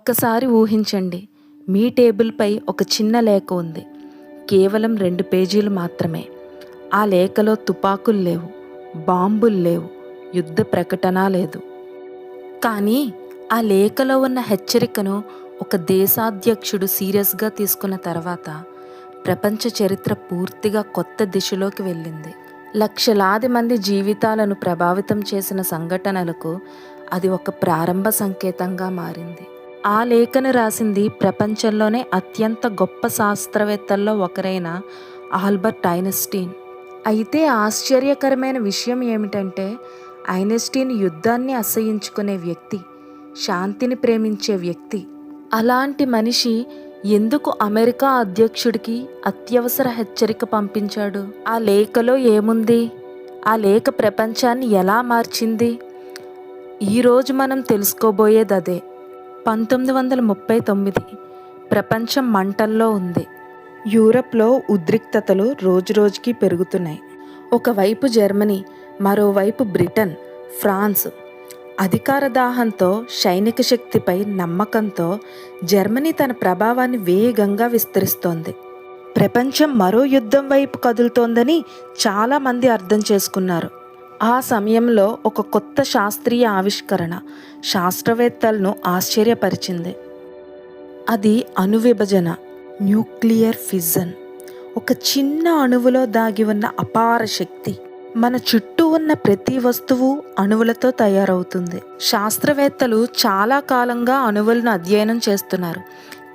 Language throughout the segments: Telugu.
ఒక్కసారి ఊహించండి, మీ టేబుల్పై ఒక చిన్న లేఖ ఉంది. కేవలం 2 పేజీలు మాత్రమే. ఆ లేఖలో తుపాకులు లేవు, బాంబులు లేవు, యుద్ధ ప్రకటన లేదు. కానీ ఆ లేఖలో ఉన్న హెచ్చరికను ఒక దేశాధ్యక్షుడు సీరియస్గా తీసుకున్న తర్వాత ప్రపంచ చరిత్ర పూర్తిగా కొత్త దిశలోకి వెళ్ళింది. లక్షలాది మంది జీవితాలను ప్రభావితం చేసిన సంఘటనలకు అది ఒక ప్రారంభ సంకేతంగా మారింది. ఆ లేఖను రాసింది ప్రపంచంలోనే అత్యంత గొప్ప శాస్త్రవేత్తల్లో ఒకరైన ఆల్బర్ట్ ఐన్స్టీన్. అయితే ఆశ్చర్యకరమైన విషయం ఏమిటంటే, ఐన్స్టీన్ యుద్ధాన్ని అసహ్యించుకునే వ్యక్తి, శాంతిని ప్రేమించే వ్యక్తి. అలాంటి మనిషి ఎందుకు అమెరికా అధ్యక్షుడికి అత్యవసర హెచ్చరిక పంపించాడు? ఆ లేఖలో ఏముంది? ఆ లేఖ ప్రపంచాన్ని ఎలా మార్చింది? ఈరోజు మనం తెలుసుకోబోయేది అదే. 1939 ప్రపంచం మంటల్లో ఉంది. యూరప్లో ఉద్రిక్తతలు రోజురోజుకి పెరుగుతున్నాయి. ఒకవైపు జర్మనీ, మరోవైపు బ్రిటన్, ఫ్రాన్స్. అధికార దాహంతో, సైనిక శక్తిపై నమ్మకంతో జర్మనీ తన ప్రభావాన్ని వేగంగా విస్తరిస్తోంది. ప్రపంచం మరో యుద్ధం వైపు కదులుతోందని చాలామంది అర్థం చేసుకున్నారు. ఆ సమయంలో ఒక కొత్త శాస్త్రీయ ఆవిష్కరణ శాస్త్రవేత్తలను ఆశ్చర్యపరిచింది. అది అణువిభజన, న్యూక్లియర్ ఫిజన్. ఒక చిన్న అణువులో దాగి ఉన్న అపార శక్తి. మన చుట్టూ ఉన్న ప్రతి వస్తువు అణువులతో తయారవుతుంది. శాస్త్రవేత్తలు చాలా కాలంగా అణువులను అధ్యయనం చేస్తున్నారు.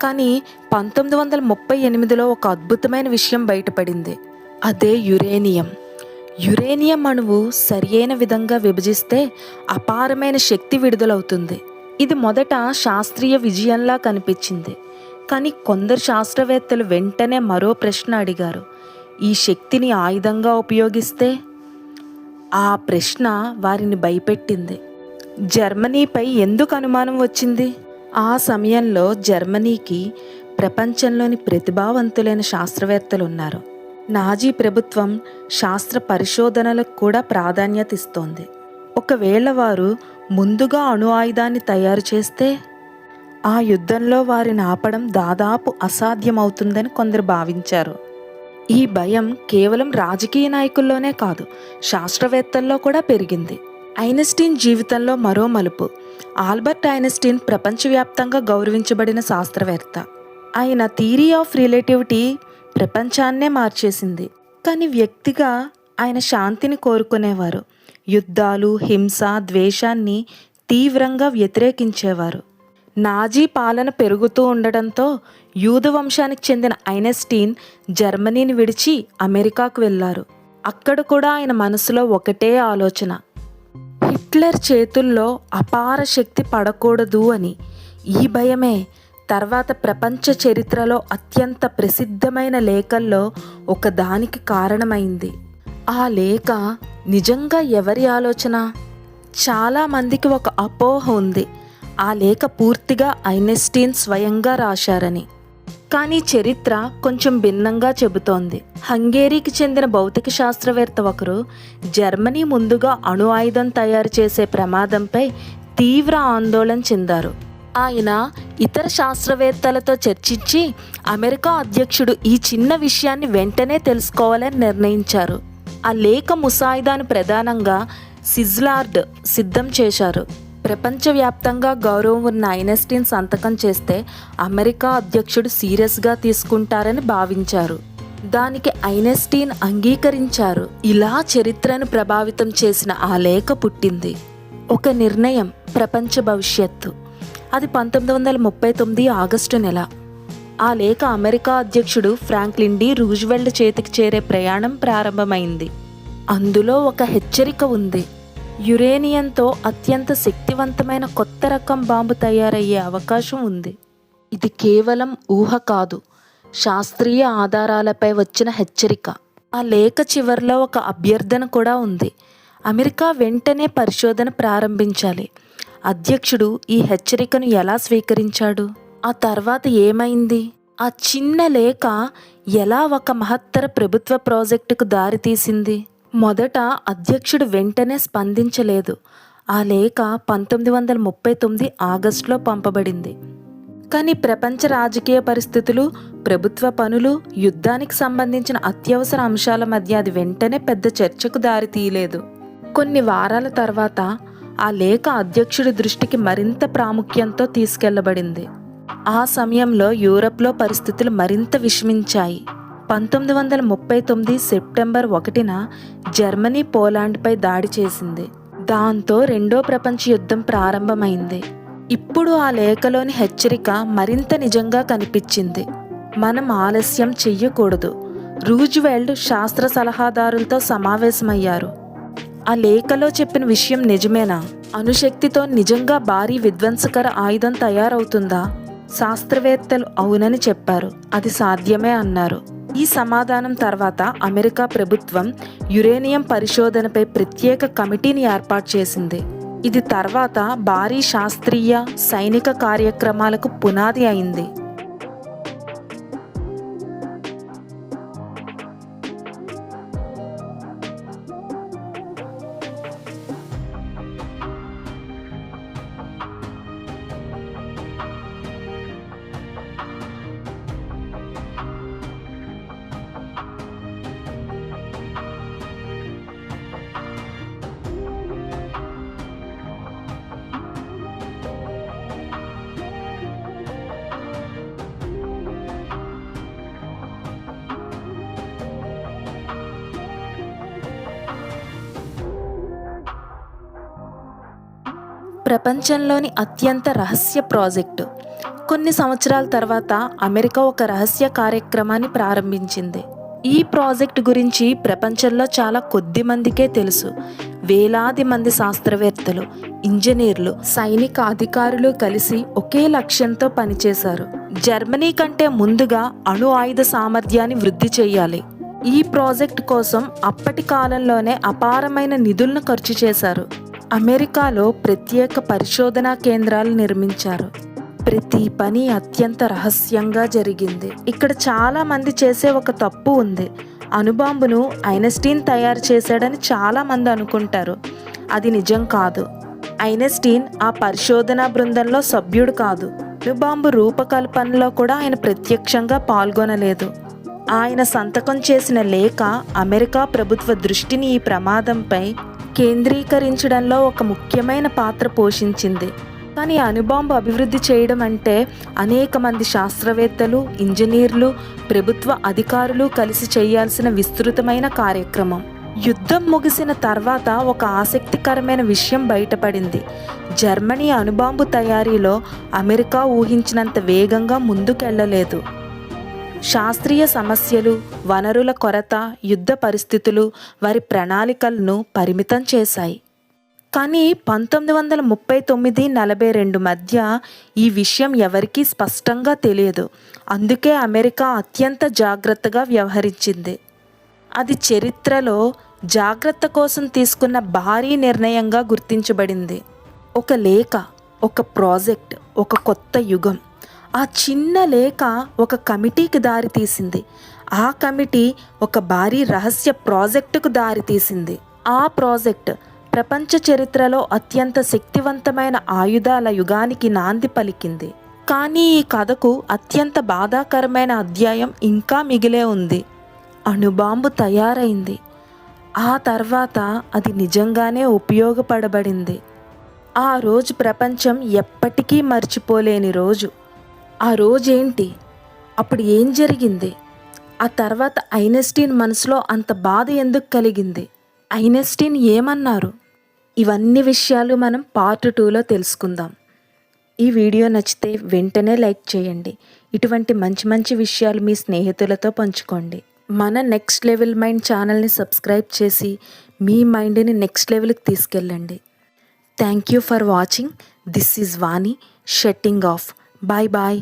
కానీ 1938లో ఒక అద్భుతమైన విషయం బయటపడింది. అదే యురేనియం. యురేనియం అణువు సరియైన విధంగా విభజిస్తే అపారమైన శక్తి విడుదలవుతుంది. ఇది మొదట శాస్త్రీయ విజయంలా కనిపించింది. కానీ కొందరు శాస్త్రవేత్తలు వెంటనే మరో ప్రశ్న అడిగారు. ఈ శక్తిని ఆయుధంగా ఉపయోగిస్తే? ఆ ప్రశ్న వారిని భయపెట్టింది. జర్మనీపై ఎందుకు అనుమానం వచ్చింది? ఆ సమయంలో జర్మనీకి ప్రపంచంలోని ప్రతిభావంతులైన శాస్త్రవేత్తలు ఉన్నారు. నాజీ ప్రభుత్వం శాస్త్ర పరిశోధనలకు కూడా ప్రాధాన్యత ఇస్తోంది. ఒకవేళ వారు ముందుగా అణు ఆయుధాన్ని తయారు చేస్తే ఆ యుద్ధంలో వారిని ఆపడం దాదాపు అసాధ్యమవుతుందని కొందరు భావించారు. ఈ భయం కేవలం రాజకీయ నాయకుల్లోనే కాదు, శాస్త్రవేత్తల్లో కూడా పెరిగింది. ఐన్స్టీన్ జీవితంలో మరో మలుపు. ఆల్బర్ట్ ఐన్స్టీన్ ప్రపంచవ్యాప్తంగా గౌరవించబడిన శాస్త్రవేత్త. ఆయన థియరీ ఆఫ్ రిలేటివిటీ ప్రపంచాన్నే మార్చేసింది. కానీ వ్యక్తిగా ఆయన శాంతిని కోరుకునేవారు. యుద్ధాలు, హింస, ద్వేషాన్ని తీవ్రంగా వ్యతిరేకించేవారు. నాజీ పాలన పెరుగుతూ ఉండడంతో యూదు వంశానికి చెందిన ఐన్స్టీన్ జర్మనీని విడిచి అమెరికాకు వెళ్ళారు. అక్కడ కూడా ఆయన మనసులో ఒకటే ఆలోచన, హిట్లర్ చేతుల్లో అపార శక్తి పడకూడదు అని. ఈ భయమే తర్వాత ప్రపంచ చరిత్రలో అత్యంత ప్రసిద్ధమైన లేఖల్లో ఒకదానికి కారణమైంది. ఆ లేఖ నిజంగా ఎవరి ఆలోచన? చాలామందికి ఒక అపోహ ఉంది, ఆ లేఖ పూర్తిగా ఐన్స్టీన్ స్వయంగా రాశారని. కానీ చరిత్ర కొంచెం భిన్నంగా చెబుతోంది. హంగేరీకి చెందిన భౌతిక శాస్త్రవేత్త ఒకరు జర్మనీ ముందుగా అణు ఆయుధం తయారు చేసే ప్రమాదంపై తీవ్ర ఆందోళన చెందారు. ఆయన ఇతర శాస్త్రవేత్తలతో చర్చించి అమెరికా అధ్యక్షుడు ఈ చిన్న విషయాన్ని వెంటనే తెలుసుకోవాలని నిర్ణయించారు. ఆ లేఖ ముసాయిదాను ప్రధానంగా స్విట్జర్లాండ్ సిద్ధం చేశారు. ప్రపంచవ్యాప్తంగా గౌరవం ఉన్న ఐన్స్టీన్ సంతకం చేస్తే అమెరికా అధ్యక్షుడు సీరియస్గా తీసుకుంటారని భావించారు. దానికి ఐన్స్టీన్ అంగీకరించారు. ఇలా చరిత్రను ప్రభావితం చేసిన ఆ లేఖ పుట్టింది. ఒక నిర్ణయం, ప్రపంచ భవిష్యత్తు. అది 1939 ఆగస్టు నెల. ఆ లేఖ అమెరికా అధ్యక్షుడు ఫ్రాంక్లిన్ డి రూజ్వెల్ట్ చేతికి చేరే ప్రయాణం ప్రారంభమైంది. అందులో ఒక హెచ్చరిక ఉంది. యురేనియంతో అత్యంత శక్తివంతమైన కొత్త రకం బాంబు తయారయ్యే అవకాశం ఉంది. ఇది కేవలం ఊహ కాదు, శాస్త్రీయ ఆధారాలపై వచ్చిన హెచ్చరిక. ఆ లేఖ చివరిలో ఒక అభ్యర్థన కూడా ఉంది. అమెరికా వెంటనే పరిశోధన ప్రారంభించాలి. అధ్యక్షుడు ఈ హెచ్చరికను ఎలా స్వీకరించాడు? ఆ తర్వాత ఏమైంది? ఆ చిన్న లేఖ ఎలా ఒక మహత్తర ప్రభుత్వ ప్రాజెక్టుకు దారితీసింది? మొదట అధ్యక్షుడు వెంటనే స్పందించలేదు. ఆ లేఖ 1939 ఆగస్టులో పంపబడింది. కానీ ప్రపంచ రాజకీయ పరిస్థితులు, ప్రభుత్వ పనులు, యుద్ధానికి సంబంధించిన అత్యవసర అంశాల మధ్య అది వెంటనే పెద్ద చర్చకు దారి తీయలేదు. కొన్ని వారాల తర్వాత ఆ లేఖ అధ్యక్షుడి దృష్టికి మరింత ప్రాముఖ్యంతో తీసుకెళ్లబడింది. ఆ సమయంలో యూరప్లో పరిస్థితులు మరింత విషమించాయి. 1939 సెప్టెంబర్ 1న జర్మనీ పోలాండ్పై దాడి చేసింది. దాంతో రెండో ప్రపంచ యుద్ధం ప్రారంభమైంది. ఇప్పుడు ఆ లేఖలోని హెచ్చరిక మరింత నిజంగా కనిపించింది. మనం ఆలస్యం చెయ్యకూడదు. రూజ్వెల్ట్ శాస్త్ర సలహాదారులతో సమావేశమయ్యారు. ఆ లేఖలో చెప్పిన విషయం నిజమేనా? అణుశక్తితో నిజంగా భారీ విధ్వంసకర ఆయుధం తయారవుతుందా? శాస్త్రవేత్తలు అవునని చెప్పారు. అది సాధ్యమే అన్నారు. ఈ సమాధానం తర్వాత అమెరికా ప్రభుత్వం యురేనియం పరిశోధనపై ప్రత్యేక కమిటీని ఏర్పాటు చేసింది. ఇది తర్వాత భారీ శాస్త్రీయ, సైనిక కార్యక్రమాలకు పునాది అయింది. ప్రపంచంలోని అత్యంత రహస్య ప్రాజెక్టు. కొన్ని సంవత్సరాల తర్వాత అమెరికా ఒక రహస్య కార్యక్రమాన్ని ప్రారంభించింది. ఈ ప్రాజెక్టు గురించి ప్రపంచంలో చాలా కొద్ది మందికే తెలుసు. వేలాది మంది శాస్త్రవేత్తలు, ఇంజనీర్లు, సైనిక అధికారులు కలిసి ఒకే లక్ష్యంతో పనిచేశారు. జర్మనీ కంటే ముందుగా అణు ఆయుధ సామర్థ్యాన్ని వృద్ధి చేయాలి. ఈ ప్రాజెక్టు కోసం అప్పటి కాలంలోనే అపారమైన నిధులను ఖర్చు చేశారు. అమెరికాలో ప్రత్యేక పరిశోధనా కేంద్రాలు నిర్మించారు. ప్రతి పని అత్యంత రహస్యంగా జరిగింది. ఇక్కడ చాలా మంది చేసే ఒక తప్పు ఉంది. అణుబాంబును ఐన్స్టీన్ తయారు చేశాడని చాలా మంది అనుకుంటారు. అది నిజం కాదు. ఐన్స్టీన్ ఆ పరిశోధనా బృందంలో సభ్యుడు కాదు. అణుబాంబు రూపకల్పనలో కూడా ఆయన ప్రత్యక్షంగా పాల్గొనలేదు. ఆయన సంతకం చేసిన లేఖ అమెరికా ప్రభుత్వ దృష్టిని ఈ ప్రమాదంపై కేంద్రీకరించడంలో ఒక ముఖ్యమైన పాత్ర పోషించింది. కానీ అణుబాంబు అభివృద్ధి చేయడం అంటే అనేక మంది శాస్త్రవేత్తలు, ఇంజనీర్లు, ప్రభుత్వ అధికారులు కలిసి చేయాల్సిన విస్తృతమైన కార్యక్రమం. యుద్ధం ముగిసిన తర్వాత ఒక ఆసక్తికరమైన విషయం బయటపడింది. జర్మనీ అణుబాంబు తయారీలో అమెరికా ఊహించినంత వేగంగా ముందుకెళ్లలేదు. శాస్త్రీయ సమస్యలు, వనరుల కొరత, యుద్ధ పరిస్థితులు వారి ప్రణాళికలను పరిమితం చేశాయి. కానీ 1939-42 మధ్య ఈ విషయం ఎవరికీ స్పష్టంగా తెలియదు. అందుకే అమెరికా అత్యంత జాగ్రత్తగా వ్యవహరించింది. అది చరిత్రలో జాగ్రత్త కోసం తీసుకున్న భారీ నిర్ణయంగా గుర్తించబడింది. ఒక లేఖ, ఒక ప్రాజెక్ట్, ఒక కొత్త యుగం. ఆ చిన్న లేఖ ఒక కమిటీకి దారితీసింది. ఆ కమిటీ ఒక భారీ రహస్య ప్రాజెక్టుకు దారితీసింది. ఆ ప్రాజెక్ట్ ప్రపంచ చరిత్రలో అత్యంత శక్తివంతమైన ఆయుధాల యుగానికి నాంది పలికింది. కానీ ఈ కథకు అత్యంత బాధాకరమైన అధ్యాయం ఇంకా మిగిలే ఉంది. అణుబాంబు తయారైంది. ఆ తర్వాత అది నిజంగానే ఉపయోగపడబడింది. ఆ రోజు ప్రపంచం ఎప్పటికీ మర్చిపోలేని రోజు. ఆ రోజేంటి? అప్పుడు ఏం జరిగింది? ఆ తర్వాత ఐన్స్టీన్ మనసులో అంత బాధ ఎందుకు కలిగింది? ఐన్స్టీన్ ఏమన్నారు? ఇవన్నీ విషయాలు మనం పార్ట్ 2లో తెలుసుకుందాం. ఈ వీడియో నచ్చితే వెంటనే లైక్ చేయండి. ఇటువంటి మంచి మంచి విషయాలు మీ స్నేహితులతో పంచుకోండి. మన నెక్స్ట్ లెవెల్ మైండ్ ఛానల్ని సబ్స్క్రైబ్ చేసి మీ మైండ్ని నెక్స్ట్ లెవెల్కి తీసుకెళ్ళండి. Thank you for watching. This is Vani shutting of. Bye bye.